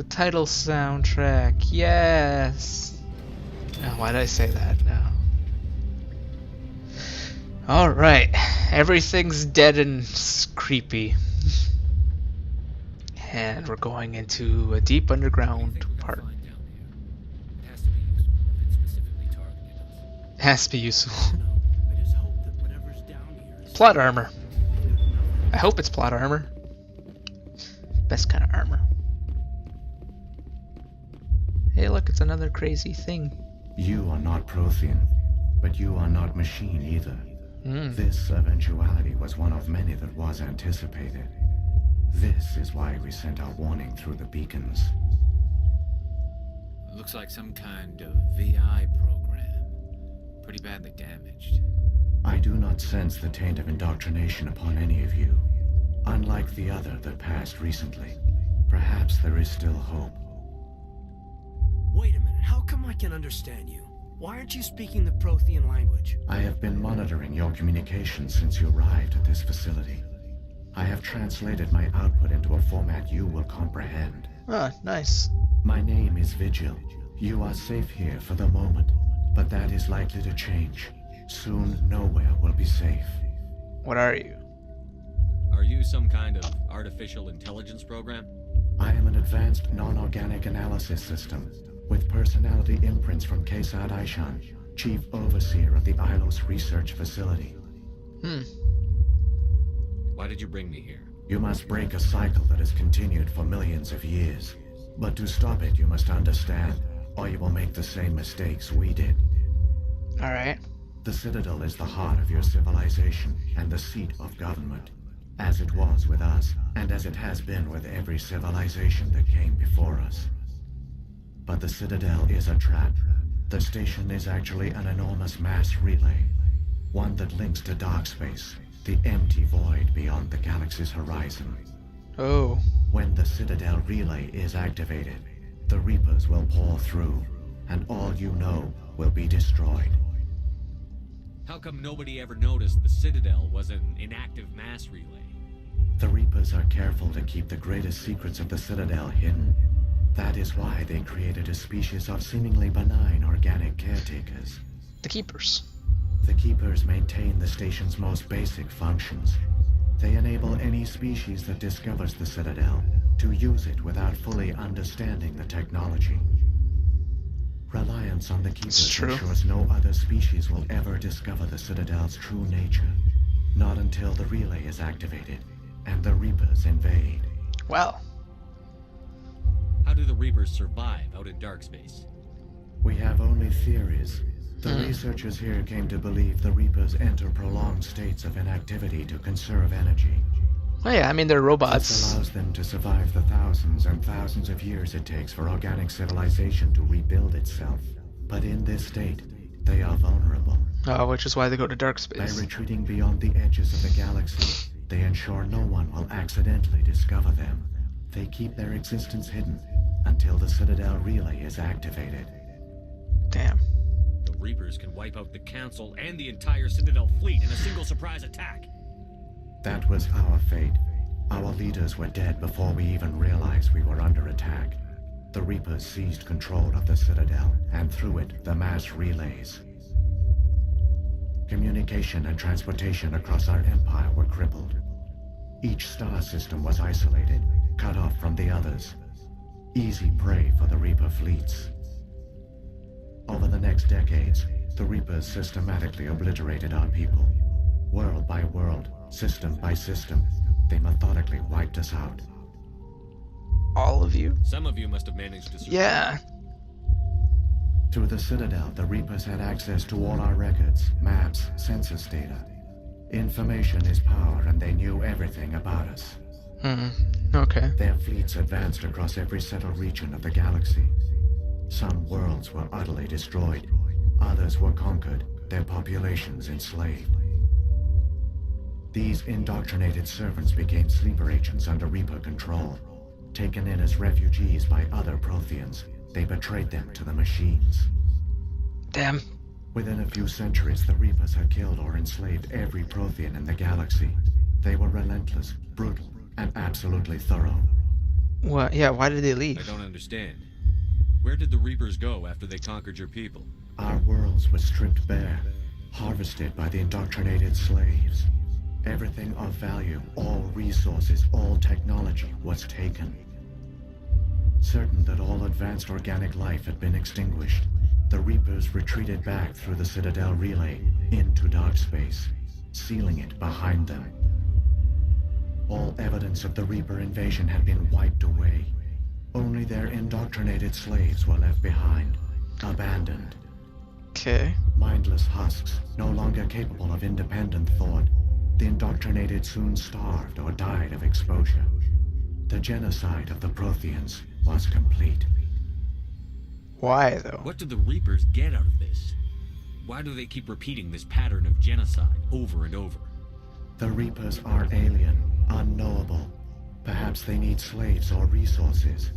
The title soundtrack, yes! Oh, why did I say that now? Alright, everything's dead and creepy. And we're going into a deep underground part. It has to be useful. Plot armor. I hope it's plot armor. Best kind of armor. Hey look, it's another crazy thing. You are not Prothean, but you are not machine either. This eventuality was one of many that was anticipated. This is why we sent our warning through the beacons. Looks like some kind of VI program. Pretty badly damaged. I do not sense the taint of indoctrination upon any of you. Unlike the other that passed recently, perhaps there is still hope. Wait a minute, how come I can understand you? Why aren't you speaking the Prothean language? I have been monitoring your communications since you arrived at this facility. I have translated my output into a format you will comprehend. Ah, nice. My name is Vigil. You are safe here for the moment, but that is likely to change. Soon, nowhere will be safe. What are you? Are you some kind of artificial intelligence program? I am an advanced non-organic analysis system, with personality imprints from Kesad Aishan, Chief Overseer of the Ilos Research Facility. Why did you bring me here? You must break a cycle that has continued for millions of years. But to stop it, you must understand, or you will make the same mistakes we did. Alright. The Citadel is the heart of your civilization and the seat of government, as it was with us, and as it has been with every civilization that came before us. But the Citadel is a trap. The station is actually an enormous mass relay, one that links to dark space, the empty void beyond the galaxy's horizon. Oh. When the Citadel relay is activated, the Reapers will pour through, and all you know will be destroyed. How come nobody ever noticed the Citadel was an inactive mass relay? The Reapers are careful to keep the greatest secrets of the Citadel hidden. That is why they created a species of seemingly benign organic caretakers. The Keepers. The Keepers maintain the station's most basic functions. They enable any species that discovers the Citadel to use it without fully understanding the technology. Reliance on the Keepers ensures no other species will ever discover the Citadel's true nature. Not until the relay is activated and the Reapers invade. Well. How do the Reapers survive out in dark space? We have only theories. The researchers here came to believe the Reapers enter prolonged states of inactivity to conserve energy. Oh yeah, I mean they're robots. This allows them to survive the thousands and thousands of years it takes for organic civilization to rebuild itself. But in this state, they are vulnerable. Oh, which is why they go to dark By space. retreating beyond the edges of the galaxy, they ensure no one will accidentally discover them. They keep their existence hidden until the Citadel relay is activated. Damn. The Reapers can wipe out the Council and the entire Citadel fleet in a single surprise attack. That was our fate. Our leaders were dead before we even realized we were under attack. The Reapers seized control of the Citadel, and through it, the mass relays. Communication and transportation across our empire were crippled. Each star system was isolated, cut off from the others. Easy prey for the Reaper fleets. Over the next decades, the Reapers systematically obliterated our people. World by world, system by system, they methodically wiped us out. All of you? Some of you must have managed to survive. Yeah. Through the Citadel, the Reapers had access to all our records, maps, census data. Information is power, and they knew everything about us. Okay. Their fleets advanced across every settled region of the galaxy. Some worlds were utterly destroyed. Others were conquered, their populations enslaved. These indoctrinated servants became sleeper agents under Reaper control. Taken in as refugees by other Protheans, they betrayed them to the machines. Damn. Within a few centuries, the Reapers had killed or enslaved every Prothean in the galaxy. They were relentless, brutal, and absolutely thorough. What? Yeah, why did they I leave? don't understand. Where did the Reapers go after they conquered your people? Our worlds were stripped bare, harvested by the indoctrinated slaves. Everything of value, all resources, all technology was taken. Certain that all advanced organic life had been extinguished, the Reapers retreated back through the Citadel relay into dark space, sealing it behind them. All evidence of the Reaper invasion had been wiped away. Only their indoctrinated slaves were left behind, abandoned. Okay. Mindless husks, no longer capable of independent thought, the indoctrinated soon starved or died of exposure. The genocide of the Protheans was complete. Why though? What do the Reapers get out of this? Why do they keep repeating this pattern of genocide over and over? The Reapers are alien, unknowable. Perhaps they need slaves or resources.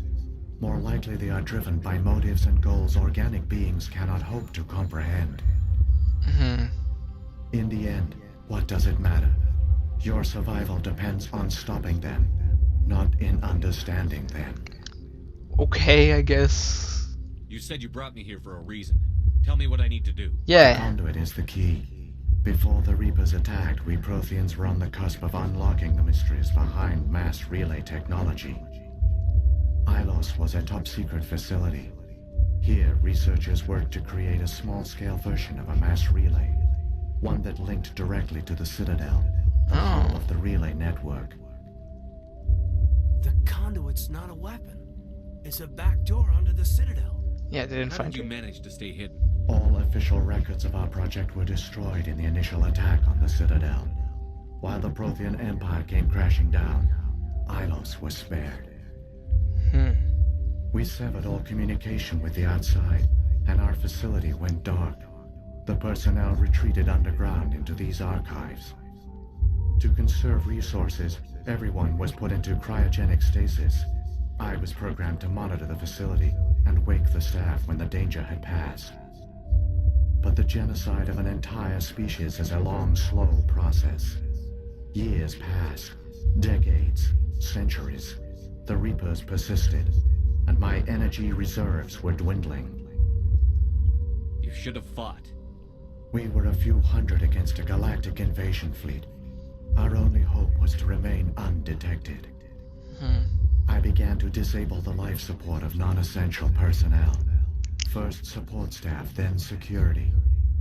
More likely they are driven by motives and goals organic beings cannot hope to comprehend. In the end, what does it matter? Your survival depends on stopping them, not in understanding them. Okay, I guess. You said you brought me here for a reason. Tell me what I need to do. The Yeah. conduit is the key. Before the Reapers attacked, we Protheans were on the cusp of unlocking the mysteries behind mass relay technology. Ilos was a top-secret facility. Here, researchers worked to create a small-scale version of a mass relay, one that linked directly to the Citadel, the hub of the relay network. The conduit's not a weapon. It's a back door onto the Citadel. Yeah, they didn't How find did you it. manage to stay hidden? All official records of our project were destroyed in the initial attack on the Citadel. While the Prothean Empire came crashing down, Ilos was spared. We severed all communication with the outside, and our facility went dark. The personnel retreated underground into these archives. To conserve resources, everyone was put into cryogenic stasis. I was programmed to monitor the facility and wake the staff when the danger had passed. But the genocide of an entire species is a long, slow process. Years passed, decades, centuries. The Reapers persisted, and my energy reserves were dwindling. You should have fought. We were a few hundred against a galactic invasion fleet. Our only hope was to remain undetected. I began to disable the life support of non-essential personnel. First support staff, then security.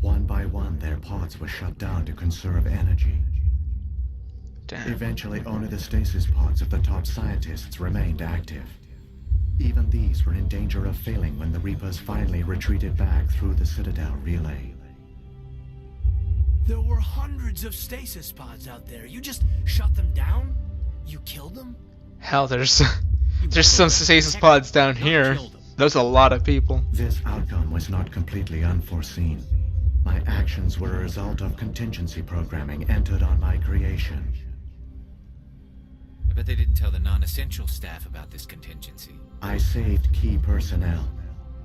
One by one, their pods were shut down to conserve energy. Damn. Eventually, only the stasis pods of the top scientists remained active. Even these were in danger of failing when the Reapers finally retreated back through the Citadel relay. There were hundreds of stasis pods out there. You just shut them down? You killed them? Hell, there's some stasis pods down here. There's a lot of people. This outcome was not completely unforeseen. My actions were a result of contingency programming entered on my creation. I bet they didn't tell the non-essential staff about this contingency. I saved key personnel.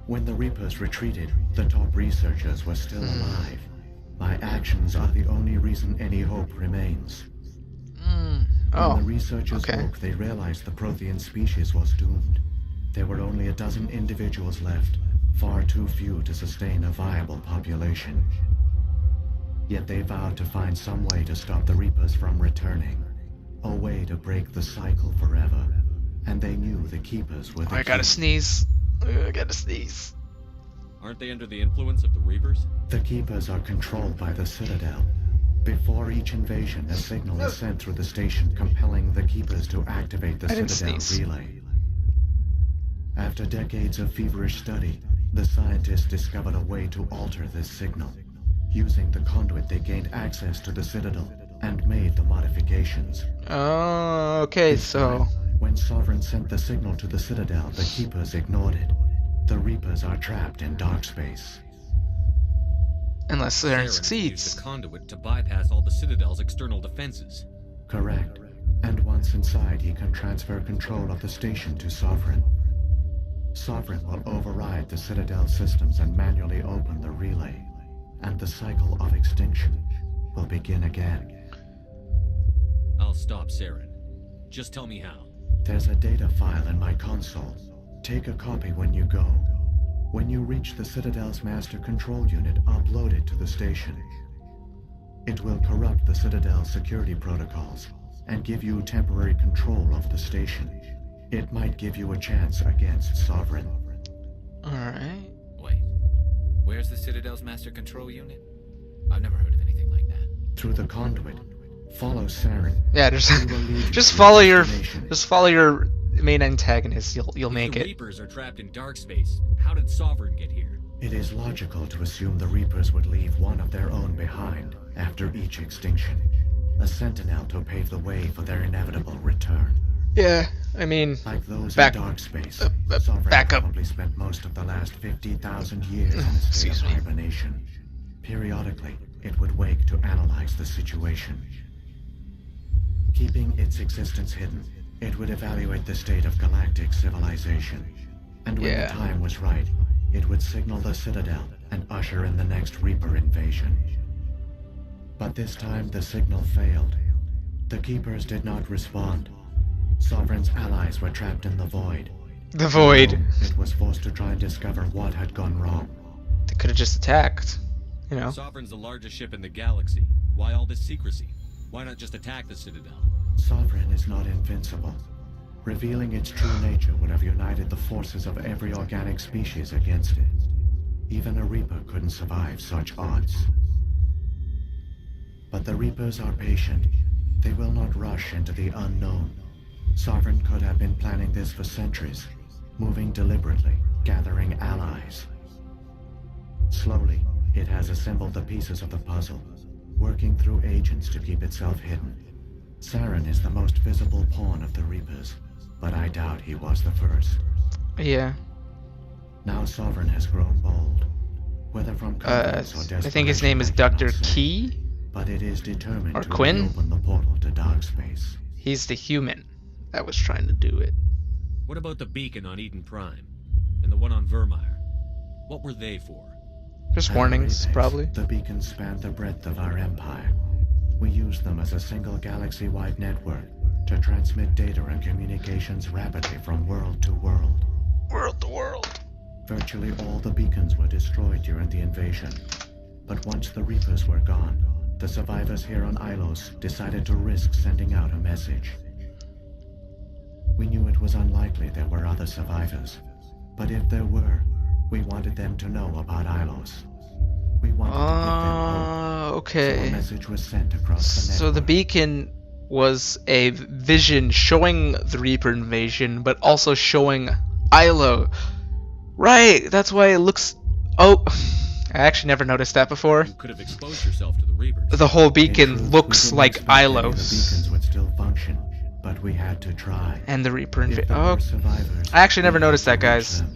When the Reapers retreated, the top researchers were still alive. My actions are the only reason any hope remains. Oh, When the researchers okay. woke, they realized the Prothean species was doomed. There were only a dozen individuals left, far too few to sustain a viable population. Yet they vowed to find some way to stop the Reapers from returning. A way to break the cycle forever. And they knew the Keepers were the I gotta key. sneeze. I gotta sneeze. Aren't they under the influence of the Reapers? The Keepers are controlled by the Citadel. Before each invasion, a signal is sent through the station compelling the Keepers to activate the I didn't Citadel sneeze. relay. After decades of feverish study, the scientists discovered a way to alter this signal. Using the conduit, they gained access to the Citadel and made the modifications. Oh, okay, This so time, when Sovereign sent the signal to the Citadel, the Keepers ignored it. The Reapers are trapped in dark space. unless Saren Saren used succeeds. the conduit to bypass all the Citadel's external defenses. Correct. And once inside, he can transfer control of the station to Sovereign. Sovereign will override the Citadel systems and manually open the relay. And the cycle of extinction will begin again. I'll stop Saren. Just tell me how. There's a data file in my console. Take a copy when you go. When you reach the Citadel's master control unit, upload it to the station. It will corrupt the Citadel's security protocols and give you temporary control of the station. It might give you a chance against Sovereign. Alright. Wait, where's the Citadel's master control unit? I've never heard of anything like that. Through the conduit, follow Saren. Yeah, just He will lead you just to follow your your destination. just follow your main antagonist. You'll If make the it. Reapers are trapped in dark space, how did Sovereign get here? It is logical to assume the Reapers would leave one of their own behind after each extinction. A sentinel to pave the way for their inevitable return. Yeah, I mean, Like those Back- in dark space, back Sovereign up. probably spent most of the last 50,000 years in a state of Excuse me. hibernation. Periodically, it would wake to analyze the situation. Keeping its existence hidden, it would evaluate the state of galactic civilization. And when Yeah. the time was right, it would signal the Citadel and usher in the next Reaper invasion. But this time the signal failed. The Keepers did not respond. Sovereign's allies were trapped in the void. the void. It was forced to try and discover what had gone wrong. They could have just attacked. You know. Sovereign's the largest ship in the galaxy. Why all this secrecy? Why not just attack the Citadel? Sovereign is not invincible. Revealing its true nature would have united the forces of every organic species against it. Even a Reaper couldn't survive such odds. But the Reapers are patient. They will not rush into the unknown. Sovereign could have been planning this for centuries, moving deliberately, gathering allies. Slowly, it has assembled the pieces of the puzzle, working through agents to keep itself hidden. Saren is the most visible pawn of the Reapers, but I doubt he was the first. Yeah. Now Sovereign has grown bold. Whether from confidence or I think his name is desperation, I Dr. cannot say, Key. but it is determined Or to Quinn? open the portal to dark space. He's the human that was trying to do it. What about the beacon on Eden Prime? And the one on Vermeer? What were they for? Just At warnings, Apex, probably. The beacons span the breadth of our empire. We use them as a single galaxy-wide network to transmit data and communications rapidly from world to world. World to world. Virtually all the beacons were destroyed during the invasion. But once the Reapers were gone, the survivors here on Ilos decided to risk sending out a message. We knew it was unlikely there were other survivors, but if there were, we wanted them to know about Ilos. We wanted to give them hope. So a Okay. message was sent across the network. So the beacon was a vision showing the Reaper invasion, but also showing Ilo. Right, that's why it looks... Oh, I actually never noticed that before. You could have exposed yourself to the Reapers. The whole In beacon truth, looks we didn't like expect any of the Ilos. beacons would still function, but we had to try. And the Reaper If invasion. there Oh, were survivors, I actually never we had noticed to that, reach guys. them.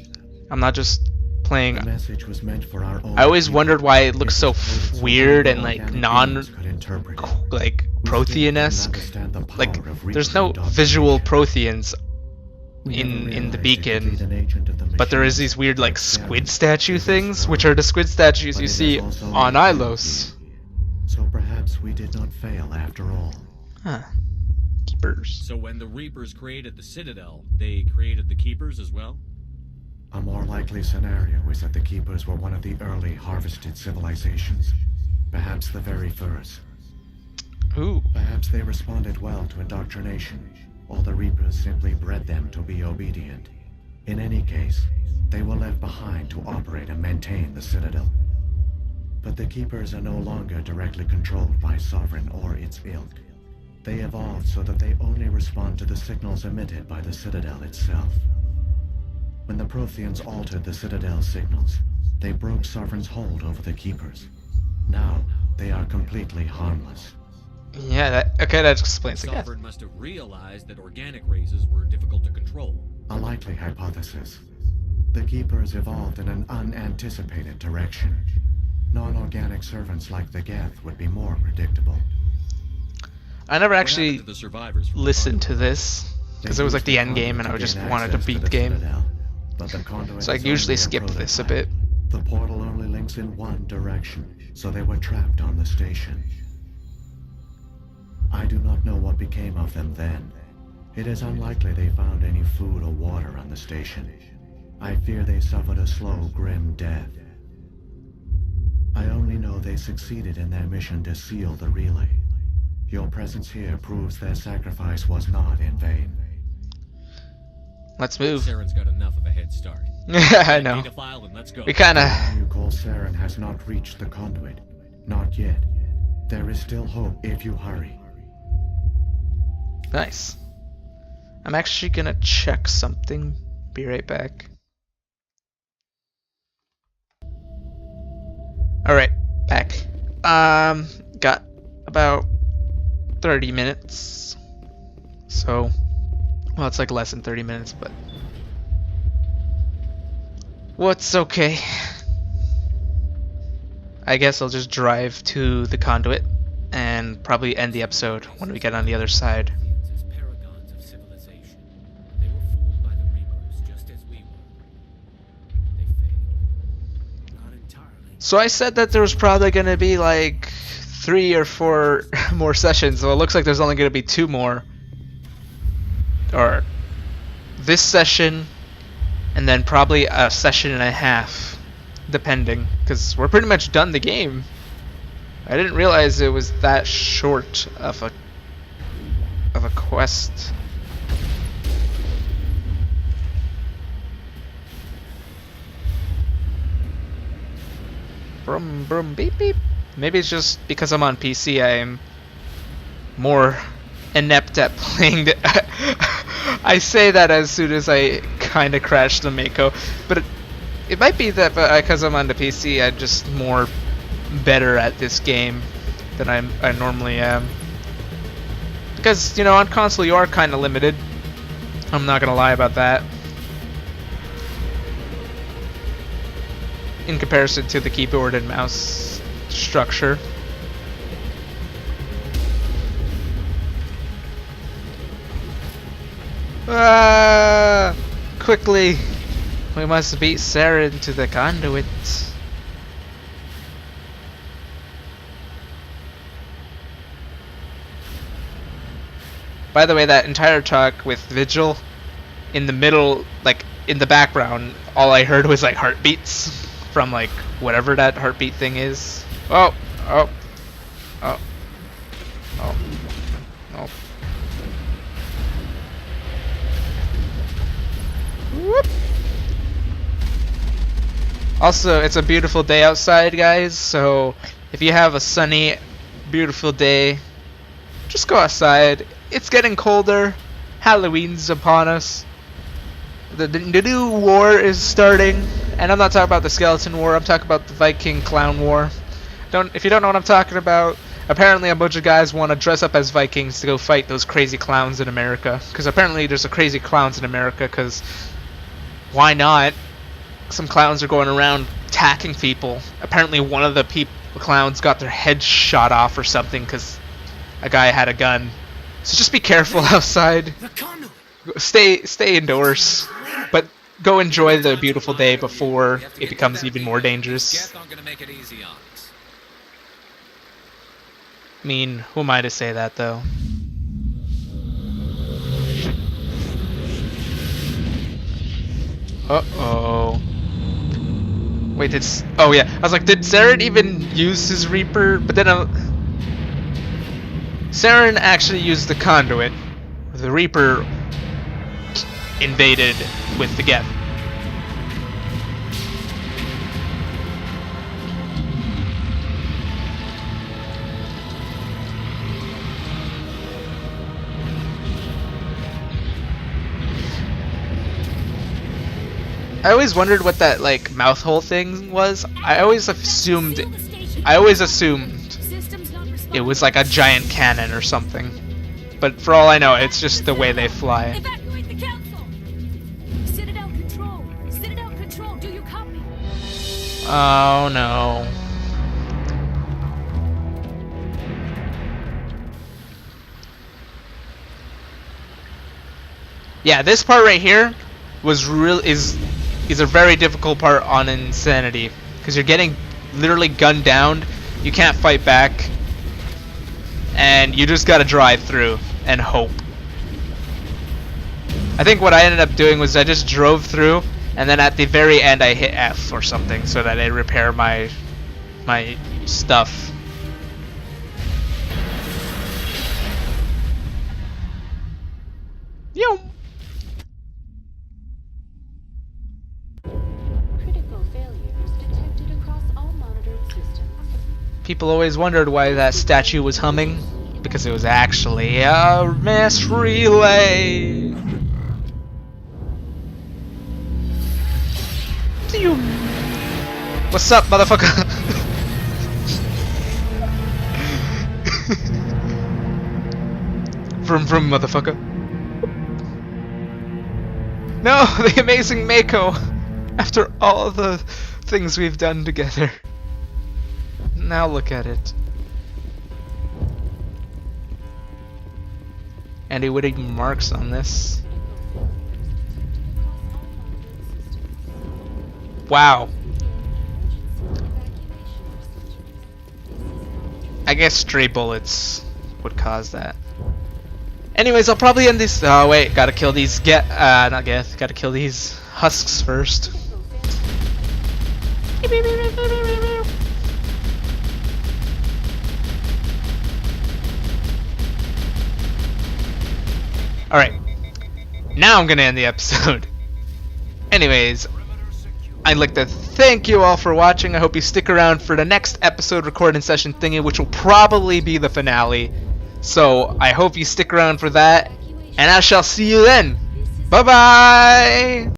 I'm not just playing... The message was meant for our own I always people. wondered why it looks It so was coded so weird only and like organic non... beings could interpret it. like We still didn't Prothean-esque. understand the power Like, of there's Reaper no visual indoctrination. Protheans We in never the realized to beacon, defeat an agent of the but there is machine these weird like like squid Saren statue is things, which wrong. are the squid statues But you it has see also on made Ilos. beauty. So perhaps we did not fail after all. Huh. Keepers. So when the Reapers created the Citadel, they created the Keepers as well? A more likely scenario is that the Keepers were one of the early harvested civilizations. Perhaps the very first. Ooh. Perhaps they responded well to indoctrination, or the Reapers simply bred them to be obedient. In any case, they were left behind to operate and maintain the Citadel. But the Keepers are no longer directly controlled by Sovereign or its ilk. They evolved so that they only respond to the signals emitted by the Citadel itself. When the Protheans altered the Citadel's signals, they broke Sovereign's hold over the Keepers. Now, they are completely harmless. Yeah, that explains it. Yeah. Sovereign must have realized that organic races were difficult to control. A likely hypothesis. The Keepers evolved in an unanticipated direction. Non-organic servants like the Geth would be more predictable. I never What actually happened to the survivors from the listened to convoy? this because it was like the end game and I just wanted to beat the game. So I usually skip this a bit. The portal only links in one direction, so they were trapped on the station. I do not know what became of them then, It is unlikely they found any food or water on the station. I fear they suffered a slow, grim death. I only know they succeeded in their mission to seal the relay. Your presence here proves their sacrifice was not in vain. Let's move. Saren's got enough of a head start. I know. Data file and let's go. We kinda... The one you call Saren has not reached the conduit. Not yet. There is still hope if you hurry. Nice. I'm actually gonna check something. Be right back. Alright, back. Got about 30 minutes. So, well, it's like less than 30 minutes, but what's okay. I guess I'll just drive to the conduit and probably end the episode when we get on the other side. As paragons of civilization, they were fooled by the Reapers just as we were. They failed. Not entirely. So I said that there was probably going to be like 3 or 4 more sessions, so it looks like there's only going to be 2 more. Or this session, and then probably a session and a half, depending, because we're pretty much done the game. I didn't realize it was that short of a quest. Brum brum beep beep. Maybe it's just because I'm on PC I'm more inept at playing the I say that as soon as I kind of crash the Mako, but it might be that because I'm on the PC I'm just more better at this game than I normally am. Because, you know, on console you are kind of limited. I'm not gonna lie about that. In comparison to the keyboard and mouse structure. Ah! Quickly! We must beat Saren to the conduit. By the way, that entire talk with Vigil, in the middle, like, in the background, all I heard was, like, heartbeats from, like, whatever that heartbeat thing is. Oh! Oh! Oh! Oh! Oh! Whoop! Also, it's a beautiful day outside, guys, so if you have a sunny, beautiful day, just go outside. It's getting colder. Halloween's upon us. The new war is starting, and I'm not talking about the Skeleton War. I'm talking about the Viking Clown War. If you don't know what I'm talking about, apparently a bunch of guys want to dress up as Vikings to go fight those crazy clowns in America. Because apparently there's a crazy clowns in America. Because why not? Some clowns are going around attacking people. Apparently one of the clowns got their head shot off or something because a guy had a gun. So just be careful outside. Stay indoors, but go enjoy the beautiful day before it becomes even more dangerous. I mean, who am I to say that though? Uh-oh. Wait, oh yeah, I was like, did Saren even use his Reaper? But then Saren actually used the conduit. The Reaper invaded with the Geth. I always wondered what that like mouth hole thing was. I always assumed it was like a giant cannon or something. But for all I know, it's just the way they fly. Evacuate the council. Citadel control. Citadel control. Do you copy? Oh no. Yeah, this part right here was is a very difficult part on Insanity because you're getting literally gunned down. You can't fight back. And you just gotta drive through and hope. I think what I ended up doing was I just drove through, and then at the very end I hit F or something so that it repair my stuff. Yo. Critical failures detected across all monitored systems. People always wondered why that statue was humming, because it was actually a mass relay. What's up, motherfucker? Vroom, motherfucker. No, the amazing Mako! After all the things we've done together. Now look at it. Anti-witting marks on this. Wow. I guess stray bullets would cause that. Anyways, I'll probably end this. Oh wait, gotta kill these. Gotta kill these husks first. Alright. Now I'm gonna end the episode. Anyways, I'd like to thank you all for watching. I hope you stick around for the next episode recording session thingy, which will probably be the finale. So I hope you stick around for that, and I shall see you then. Bye bye!